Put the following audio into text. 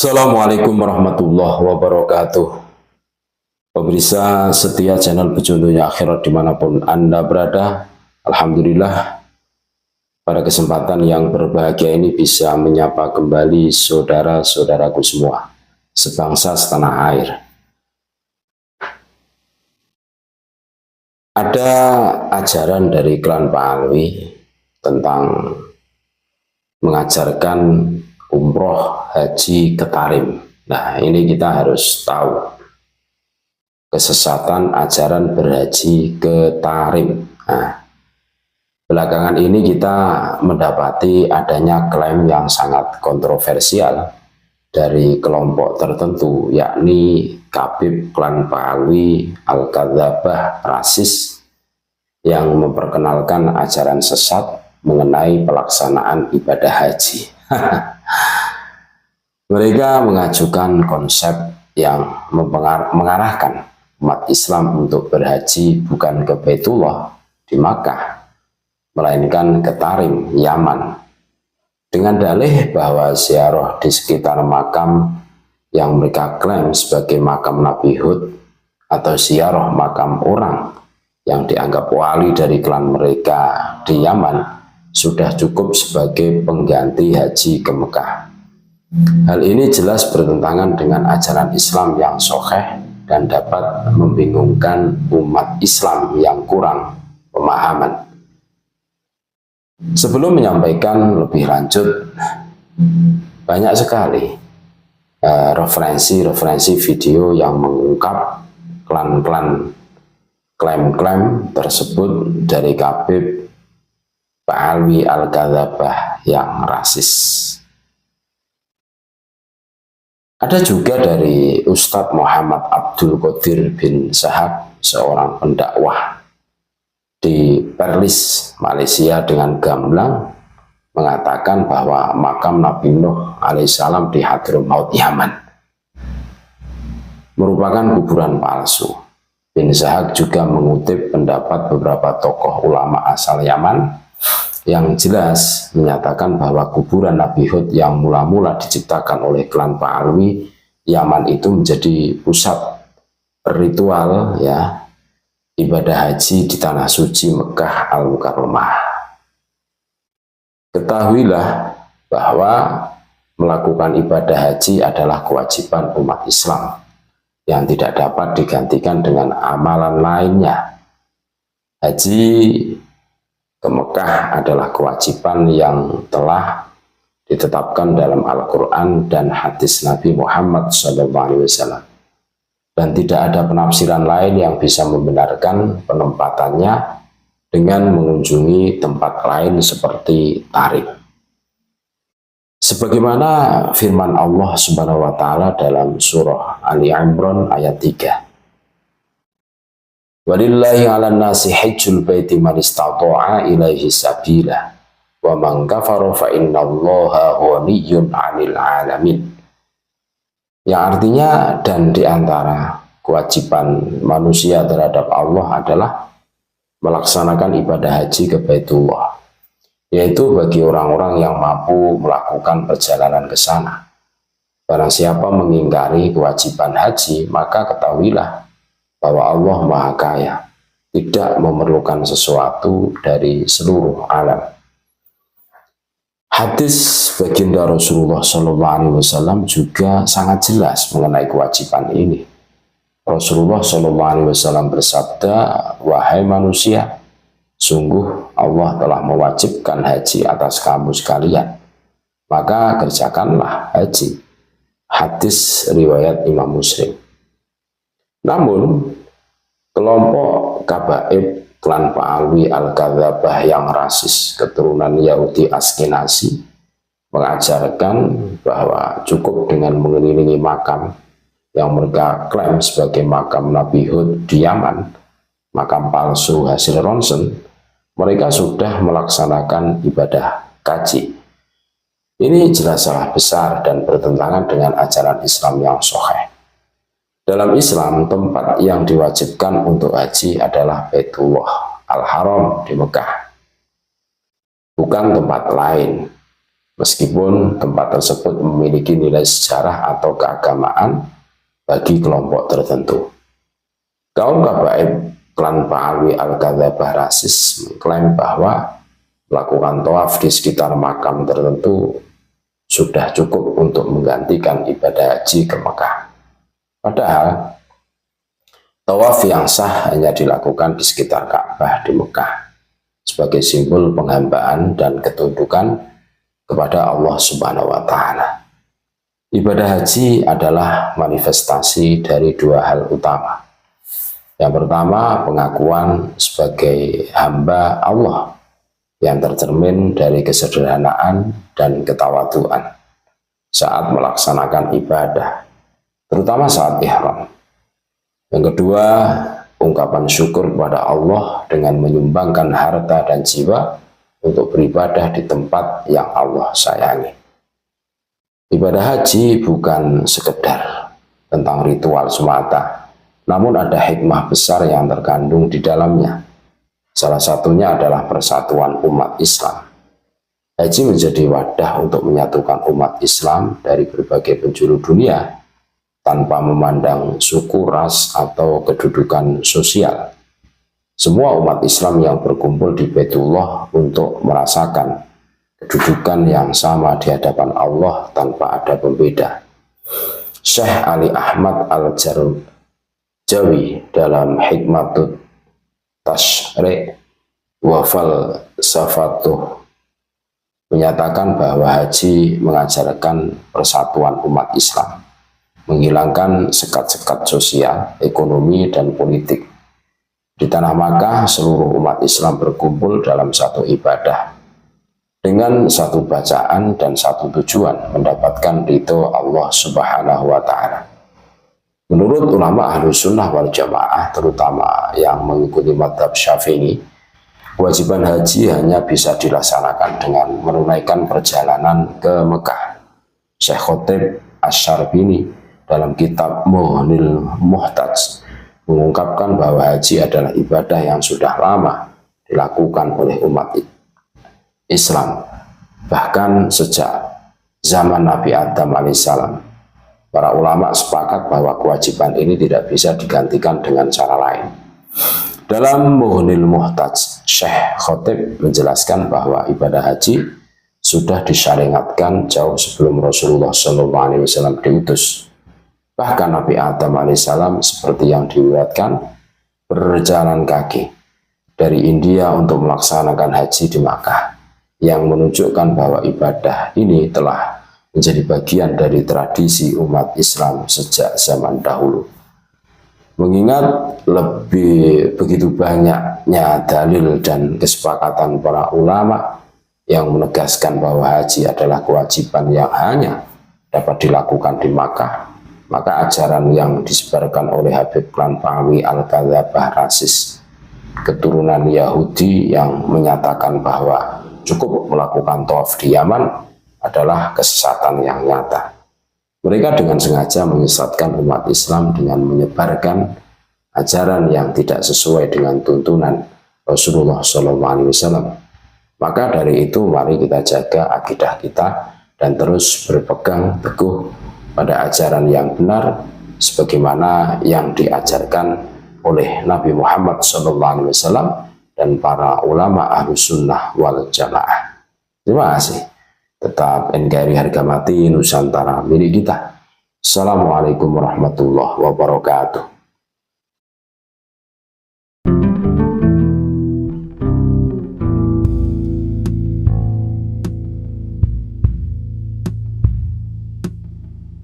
Assalamualaikum warahmatullahi wabarakatuh. Pemirsa setia channel Petunjuknya Akhirat dimanapun Anda berada, Alhamdulillah pada kesempatan yang berbahagia ini bisa menyapa kembali saudara-saudaraku semua sebangsa setanah air. Ada ajaran dari klan Pak Alwi tentang mengajarkan umroh haji ke Tarim. Nah, ini kita harus tahu kesesatan ajaran berhaji ke Tarim. Nah, belakangan ini kita mendapati adanya klaim yang sangat kontroversial dari kelompok tertentu, yakni Khabib klan Pahlawi Al-Kadzabah Rasis, yang memperkenalkan ajaran sesat mengenai pelaksanaan ibadah haji. Mereka mengajukan konsep yang mengarahkan umat Islam untuk berhaji bukan ke Baitullah di Makkah, melainkan ke Tarim, Yaman, dengan dalih bahwa ziarah di sekitar makam yang mereka klaim sebagai makam Nabi Hud atau ziarah makam orang yang dianggap wali dari klan mereka di Yaman sudah cukup sebagai pengganti haji ke Mekah. Hal ini jelas bertentangan dengan ajaran Islam yang sahih dan dapat membingungkan umat Islam yang kurang pemahaman. Sebelum menyampaikan lebih lanjut, banyak sekali referensi video yang mengungkap klan-klan klaim-klaim tersebut dari Khabib Pahlawi Al-Kadzabah yang rasis. Ada juga dari Ustadz Muhammad Abdul Qadir bin Sahab, seorang pendakwah di Perlis, Malaysia, dengan gamblang mengatakan bahwa makam Nabi Nuh alaihissalam di Hadramaut, Yaman merupakan kuburan palsu. Bin Sahab juga mengutip pendapat beberapa tokoh ulama asal Yaman yang jelas menyatakan bahwa kuburan Nabi Hud yang mula-mula diciptakan oleh klan Pahlawi Yaman itu menjadi pusat ritual ibadah haji di tanah suci Mekah Al-Mukarramah. Ketahuilah bahwa melakukan ibadah haji adalah kewajiban umat Islam yang tidak dapat digantikan dengan amalan lainnya. Haji ke Mekah adalah kewajiban yang telah ditetapkan dalam Al-Quran dan hadis Nabi Muhammad SAW, dan tidak ada penafsiran lain yang bisa membenarkan penempatannya dengan mengunjungi tempat lain seperti Tarim. Sebagaimana firman Allah Subhanahu wa Ta'ala dalam surah Ali Imran ayat 3. Walillahi 'alan nasi hajjul baiti man istata'a ilaihi sabila wa man kafara fa innallaha ghaniyyun 'anil 'alamin. Yang artinya, dan di antara kewajiban manusia terhadap Allah adalah melaksanakan ibadah haji ke Baitullah, yaitu bagi orang-orang yang mampu melakukan perjalanan ke sana. Barang siapa mengingkari kewajiban haji, maka ketahuilah bahwa Allah Maha Kaya, tidak memerlukan sesuatu dari seluruh alam. Hadis baginda Rasulullah SAW juga sangat jelas mengenai kewajiban ini. Rasulullah SAW bersabda, "Wahai manusia, sungguh Allah telah mewajibkan haji atas kamu sekalian, maka kerjakanlah haji." Hadis riwayat Imam Muslim. Namun, kelompok Kabaib klan Pahlawi Al-Kadzabah yang rasis keturunan Yahudi Askenazi mengajarkan bahwa cukup dengan mengelilingi makam yang mereka klaim sebagai makam Nabi Hud di Yaman, makam palsu hasil ronsen, mereka sudah melaksanakan ibadah haji. Ini jelas salah besar dan bertentangan dengan ajaran Islam yang sahih. Dalam Islam, tempat yang diwajibkan untuk haji adalah Baitullah Al-Haram di Mekah, bukan tempat lain. meskipun tempat tersebut memiliki nilai sejarah atau keagamaan bagi kelompok tertentu. Kaum Qabaib klan Ba'alwi Al-Kadzabah Rasis mengklaim bahwa melakukan tawaf di sekitar makam tertentu sudah cukup untuk menggantikan ibadah haji ke Mekah. Padahal tawaf yang sah hanya dilakukan di sekitar Ka'bah di Mekah sebagai simbol penghambaan dan ketundukan kepada Allah Subhanahu wa Ta'ala. Ibadah haji adalah manifestasi dari dua hal utama. Yang pertama, pengakuan sebagai hamba Allah yang tercermin dari kesederhanaan dan ketawaduan saat melaksanakan ibadah, terutama saat ihram. Yang kedua, ungkapan syukur kepada Allah dengan menyumbangkan harta dan jiwa untuk beribadah di tempat yang Allah sayangi. Ibadah haji bukan sekedar tentang ritual semata, namun ada hikmah besar yang terkandung di dalamnya. Salah satunya adalah persatuan umat Islam. Haji menjadi wadah untuk menyatukan umat Islam dari berbagai penjuru dunia tanpa memandang suku, ras, atau kedudukan sosial. Semua umat Islam yang berkumpul di Baitullah untuk merasakan kedudukan yang sama di hadapan Allah tanpa ada pembeda. Syekh Ali Ahmad Al-Jarjawi dalam Hikmatut Tashri' wa Falsafatuh menyatakan bahwa haji mengajarkan persatuan umat Islam, menghilangkan sekat-sekat sosial, ekonomi, dan politik. Di tanah Makkah, seluruh umat Islam berkumpul dalam satu ibadah dengan satu bacaan dan satu tujuan, mendapatkan ridho Allah Subhanahu wa Ta'ala. Menurut ulama Ahlus Sunnah wal Jamaah, terutama yang mengikuti mazhab Syafi'i, kewajiban haji hanya bisa dilaksanakan dengan menunaikan perjalanan ke Mekah. Syekh Khotib Asy-Syarbini dalam kitab Muhnil Muhtaj mengungkapkan bahwa haji adalah ibadah yang sudah lama dilakukan oleh umat Islam, bahkan sejak zaman Nabi Adam alaihissalam. Para ulama sepakat bahwa kewajiban ini tidak bisa digantikan dengan cara lain. Dalam Muhnil Muhtaj, Syekh Khotib menjelaskan bahwa ibadah haji sudah disyariatkan jauh sebelum Rasulullah SAW diutus. Bahkan Nabi Adam alaihissalam seperti yang diriwayatkan berjalan kaki dari India untuk melaksanakan haji di Makkah, yang menunjukkan bahwa ibadah ini telah menjadi bagian dari tradisi umat Islam sejak zaman dahulu. Mengingat begitu banyaknya dalil dan kesepakatan para ulama yang menegaskan bahwa haji adalah kewajiban yang hanya dapat dilakukan di Makkah, maka ajaran yang disebarkan oleh Habib klan Ba'alwi Al-Kadzabah Rasis, keturunan Yahudi, yang menyatakan bahwa cukup melakukan tawaf di Yaman, adalah kesesatan yang nyata. Mereka dengan sengaja menyesatkan umat Islam dengan menyebarkan ajaran yang tidak sesuai dengan tuntunan Rasulullah SAW. Maka dari itu, mari kita jaga akidah kita dan terus berpegang teguh pada ajaran yang benar sebagaimana yang diajarkan oleh Nabi Muhammad SAW dan para ulama Ahlus Sunnah wal Jamaah. Terima kasih. Tetap NKRI harga mati Nusantara milik kita. Assalamualaikum warahmatullahi wabarakatuh.